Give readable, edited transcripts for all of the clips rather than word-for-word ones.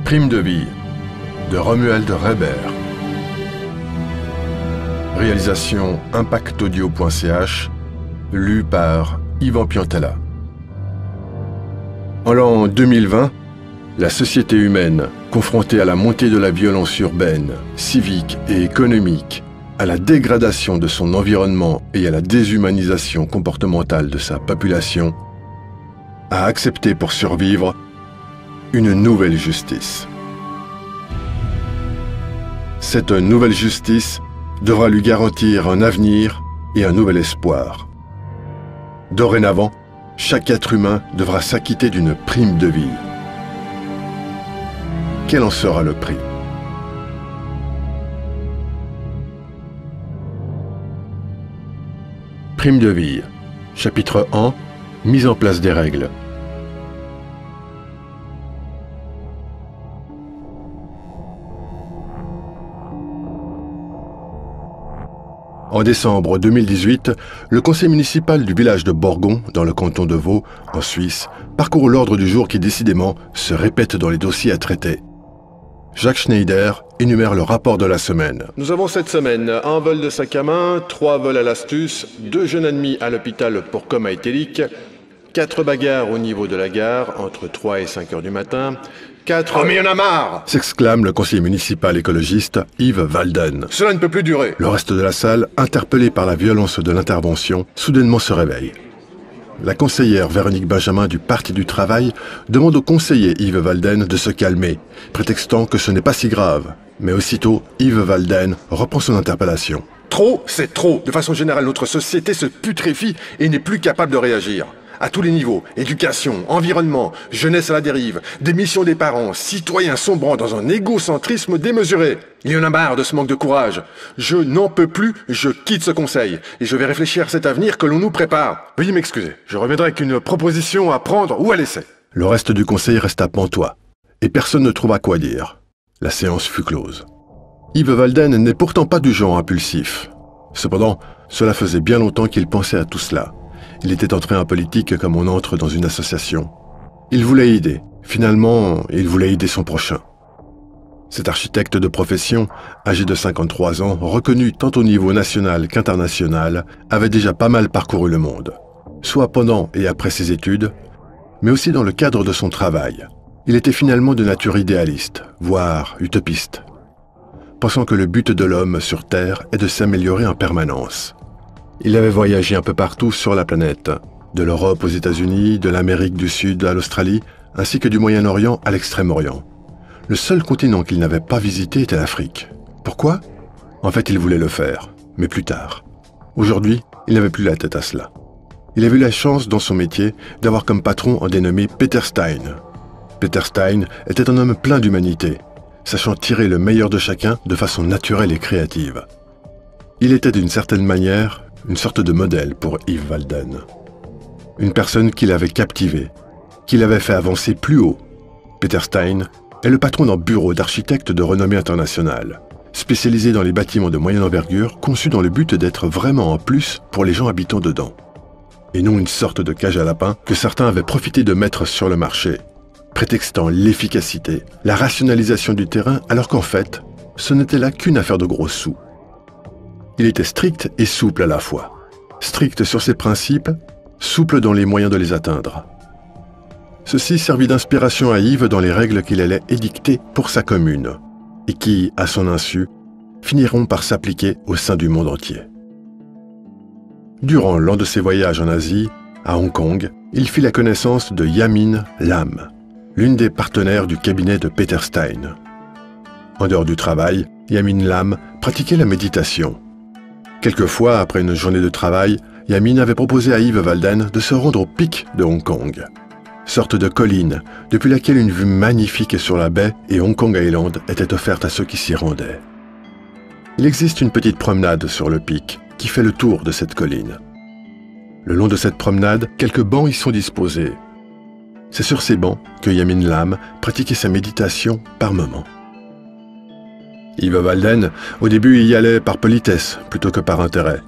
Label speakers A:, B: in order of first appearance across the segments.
A: Prime de vie de Romuald Reber. Réalisation impactaudio.ch, lu par Yvan Piantella. En l'an 2020, la société humaine, confrontée à la montée de la violence urbaine, civique et économique, à la dégradation de son environnement et à la déshumanisation comportementale de sa population, a accepté pour survivre une nouvelle justice. Cette nouvelle justice devra lui garantir un avenir et un nouvel espoir. Dorénavant, chaque être humain devra s'acquitter d'une prime de vie. Quel en sera le prix? Prime de vie, chapitre 1, mise en place des règles. En décembre 2018, le conseil municipal du village de Borgon, dans le canton de Vaud, en Suisse, parcourt l'ordre du jour qui décidément se répète dans les dossiers à traiter. Jacques Schneider énumère le rapport de la semaine. Nous avons cette semaine un vol de sac à main, 3 vols à l'astuce, 2 jeunes admis à l'hôpital pour coma éthylique, 4 bagarres au niveau de la gare entre 3 et 5 heures du matin, 4... « Oh mais y en a marre !» s'exclame le conseiller municipal écologiste Yves Walden. « Cela ne peut plus durer !» Le reste de la salle, interpellé par la violence de l'intervention, soudainement se réveille. La conseillère Véronique Benjamin du Parti du Travail demande au conseiller Yves Walden de se calmer, prétextant que ce n'est pas si grave. Mais aussitôt, Yves Walden reprend son interpellation. « Trop, c'est trop. De façon générale, notre société se putréfie et n'est plus capable de réagir. À tous les niveaux, éducation, environnement, jeunesse à la dérive, démission des parents, citoyens sombrant dans un égocentrisme démesuré. Il y en a marre de ce manque de courage. Je n'en peux plus, je quitte ce conseil et je vais réfléchir à cet avenir que l'on nous prépare. Veuillez m'excuser, je reviendrai avec une proposition à prendre ou à laisser. » Le reste du conseil resta pantois et personne ne trouva quoi dire. La séance fut close. Yves Walden n'est pourtant pas du genre impulsif. Cependant, cela faisait bien longtemps qu'il pensait à tout cela. Il était entré en politique comme on entre dans une association. Il voulait aider. Finalement, il voulait aider son prochain. Cet architecte de profession, âgé de 53 ans, reconnu tant au niveau national qu'international, avait déjà pas mal parcouru le monde, soit pendant et après ses études, mais aussi dans le cadre de son travail. Il était finalement de nature idéaliste, voire utopiste, pensant que le but de l'homme sur Terre est de s'améliorer en permanence. Il avait voyagé un peu partout sur la planète, de l'Europe aux États-Unis, de l'Amérique du Sud à l'Australie, ainsi que du Moyen-Orient à l'Extrême-Orient. Le seul continent qu'il n'avait pas visité était l'Afrique. Pourquoi? En fait, il voulait le faire, mais plus tard. Aujourd'hui, il n'avait plus la tête à cela. Il avait eu la chance dans son métier d'avoir comme patron un dénommé Peter Stein. Peter Stein était un homme plein d'humanité, sachant tirer le meilleur de chacun de façon naturelle et créative. Il était d'une certaine manière une sorte de modèle pour Yves Walden. Une personne qui l'avait captivé, qui l'avait fait avancer plus haut. Peter Stein est le patron d'un bureau d'architectes de renommée internationale, spécialisé dans les bâtiments de moyenne envergure, conçus dans le but d'être vraiment un plus pour les gens habitant dedans. Et non une sorte de cage à lapins que certains avaient profité de mettre sur le marché, prétextant l'efficacité, la rationalisation du terrain, alors qu'en fait, ce n'était là qu'une affaire de gros sous. Il était strict et souple à la fois. Strict sur ses principes, souple dans les moyens de les atteindre. Ceci servit d'inspiration à Yves dans les règles qu'il allait édicter pour sa commune, et qui, à son insu, finiront par s'appliquer au sein du monde entier. Durant l'un de ses voyages en Asie, à Hong Kong, il fit la connaissance de Yamin Lam, l'une des partenaires du cabinet de Peter Stein. En dehors du travail, Yamin Lam pratiquait la méditation. Quelquefois, après une journée de travail, Yamin avait proposé à Yves Walden de se rendre au pic de Hong Kong, sorte de colline depuis laquelle une vue magnifique sur la baie et Hong Kong Island était offerte à ceux qui s'y rendaient. Il existe une petite promenade sur le pic qui fait le tour de cette colline. Le long de cette promenade, quelques bancs y sont disposés. C'est sur ces bancs que Yamin Lam pratiquait sa méditation par moments. Yves Walden, au début, y allait par politesse plutôt que par intérêt.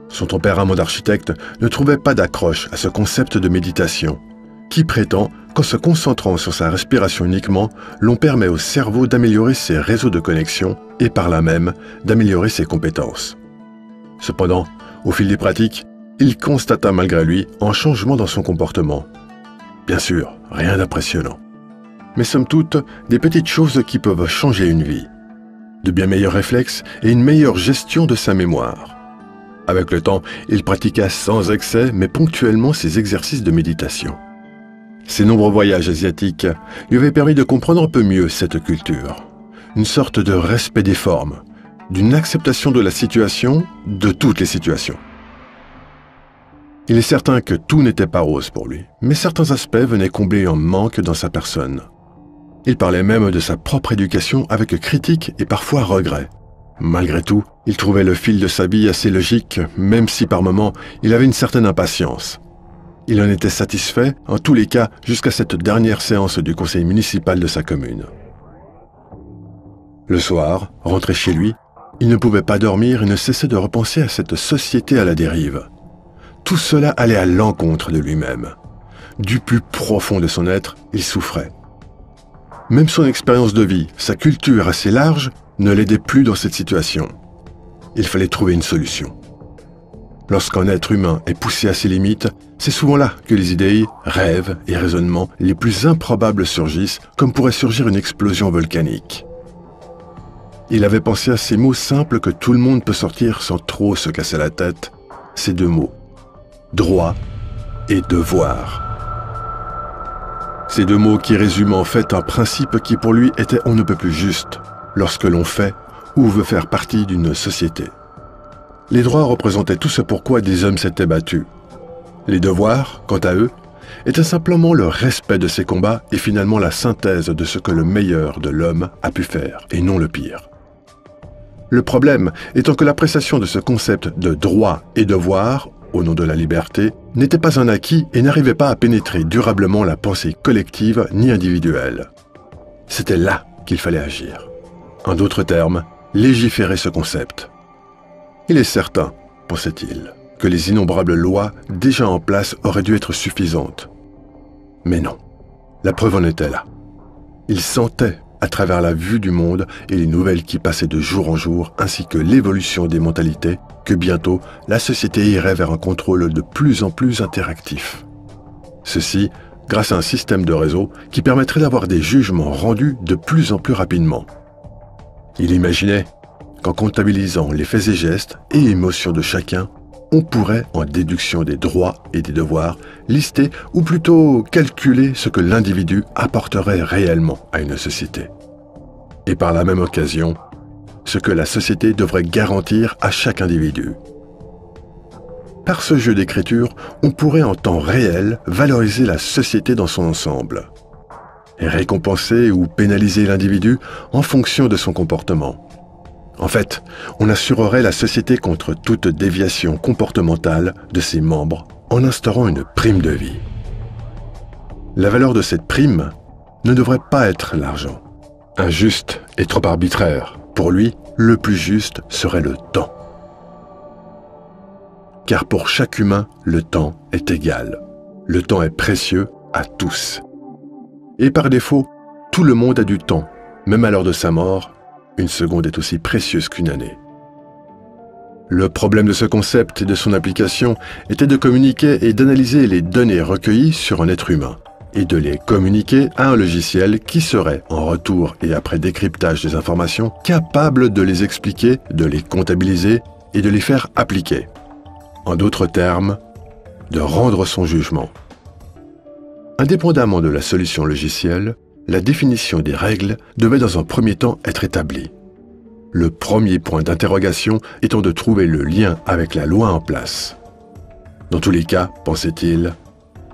A: Son tempérament d'architecte ne trouvait pas d'accroche à ce concept de méditation, qui prétend qu'en se concentrant sur sa respiration uniquement, l'on permet au cerveau d'améliorer ses réseaux de connexion et par là même d'améliorer ses compétences. Cependant, au fil des pratiques, il constata malgré lui un changement dans son comportement. Bien sûr, rien d'impressionnant. Mais somme toute, des petites choses qui peuvent changer une vie. De bien meilleurs réflexes et une meilleure gestion de sa mémoire. Avec le temps, il pratiqua sans excès mais ponctuellement ses exercices de méditation. Ses nombreux voyages asiatiques lui avaient permis de comprendre un peu mieux cette culture. Une sorte de respect des formes, d'une acceptation de la situation, de toutes les situations. Il est certain que tout n'était pas rose pour lui, mais certains aspects venaient combler un manque dans sa personne. Il parlait même de sa propre éducation avec critique et parfois regret. Malgré tout, il trouvait le fil de sa vie assez logique, même si par moments il avait une certaine impatience. Il en était satisfait, en tous les cas, jusqu'à cette dernière séance du conseil municipal de sa commune. Le soir, rentré chez lui, il ne pouvait pas dormir et ne cessait de repenser à cette société à la dérive. Tout cela allait à l'encontre de lui-même. Du plus profond de son être, il souffrait. Même son expérience de vie, sa culture assez large, ne l'aidait plus dans cette situation. Il fallait trouver une solution. Lorsqu'un être humain est poussé à ses limites, c'est souvent là que les idées, rêves et raisonnements les plus improbables surgissent, comme pourrait surgir une explosion volcanique. Il avait pensé à ces mots simples que tout le monde peut sortir sans trop se casser la tête, ces deux mots. Droit et devoir. Ces deux mots qui résument en fait un principe qui pour lui était on ne peut plus juste lorsque l'on fait ou veut faire partie d'une société. Les droits représentaient tout ce pourquoi des hommes s'étaient battus. Les devoirs, quant à eux, étaient simplement le respect de ces combats et finalement la synthèse de ce que le meilleur de l'homme a pu faire et non le pire. Le problème étant que l'appréciation de ce concept de droit et devoir au nom de la liberté, n'était pas un acquis et n'arrivait pas à pénétrer durablement la pensée collective ni individuelle. C'était là qu'il fallait agir. En d'autres termes, légiférer ce concept. Il est certain, pensait-il, que les innombrables lois déjà en place auraient dû être suffisantes. Mais non, la preuve en était là. Il sentait, à travers la vue du monde et les nouvelles qui passaient de jour en jour, ainsi que l'évolution des mentalités, que bientôt la société irait vers un contrôle de plus en plus interactif. Ceci grâce à un système de réseau qui permettrait d'avoir des jugements rendus de plus en plus rapidement. Il imaginait qu'en comptabilisant les faits et gestes et émotions de chacun, on pourrait, en déduction des droits et des devoirs, lister ou plutôt calculer ce que l'individu apporterait réellement à une société. Et par la même occasion, ce que la société devrait garantir à chaque individu. Par ce jeu d'écriture, on pourrait en temps réel valoriser la société dans son ensemble, et récompenser ou pénaliser l'individu en fonction de son comportement. En fait, on assurerait la société contre toute déviation comportementale de ses membres en instaurant une prime de vie. La valeur de cette prime ne devrait pas être l'argent. Injuste et trop arbitraire. Pour lui, le plus juste serait le temps. Car pour chaque humain, le temps est égal. Le temps est précieux à tous. Et par défaut, tout le monde a du temps, même à l'heure de sa mort. Une seconde est aussi précieuse qu'une année. Le problème de ce concept et de son application était de communiquer et d'analyser les données recueillies sur un être humain et de les communiquer à un logiciel qui serait, en retour et après décryptage des informations, capable de les expliquer, de les comptabiliser et de les faire appliquer. En d'autres termes, de rendre son jugement. Indépendamment de la solution logicielle, la définition des règles devait dans un premier temps être établie. Le premier point d'interrogation étant de trouver le lien avec la loi en place. Dans tous les cas, pensait-il,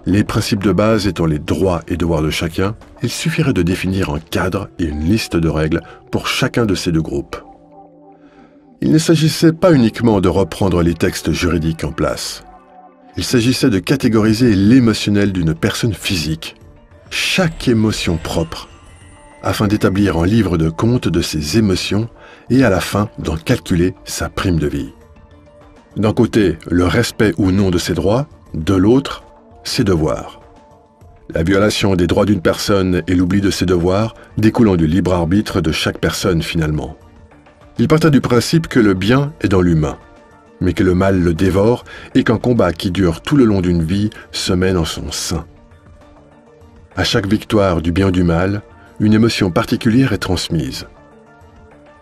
A: les principes de base étant les droits et devoirs de chacun, il suffirait de définir un cadre et une liste de règles pour chacun de ces deux groupes. Il ne s'agissait pas uniquement de reprendre les textes juridiques en place. Il s'agissait de catégoriser l'émotionnel d'une personne physique, chaque émotion propre, afin d'établir un livre de compte de ses émotions et à la fin d'en calculer sa prime de vie. D'un côté, le respect ou non de ses droits, de l'autre, ses devoirs. La violation des droits d'une personne et l'oubli de ses devoirs découlant du libre arbitre de chaque personne finalement. Il partait du principe que le bien est dans l'humain, mais que le mal le dévore et qu'un combat qui dure tout le long d'une vie se mène en son sein. À chaque victoire du bien ou du mal, une émotion particulière est transmise.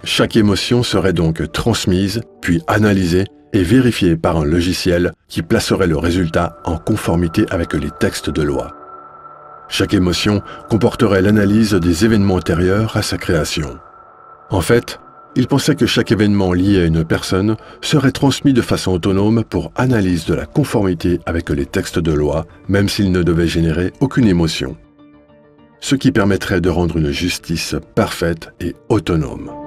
A: Chaque émotion serait donc transmise, puis analysée et vérifiée par un logiciel qui placerait le résultat en conformité avec les textes de loi. Chaque émotion comporterait l'analyse des événements antérieurs à sa création. En fait, il pensait que chaque événement lié à une personne serait transmis de façon autonome pour analyse de la conformité avec les textes de loi, même s'il ne devait générer aucune émotion. Ce qui permettrait de rendre une justice parfaite et autonome.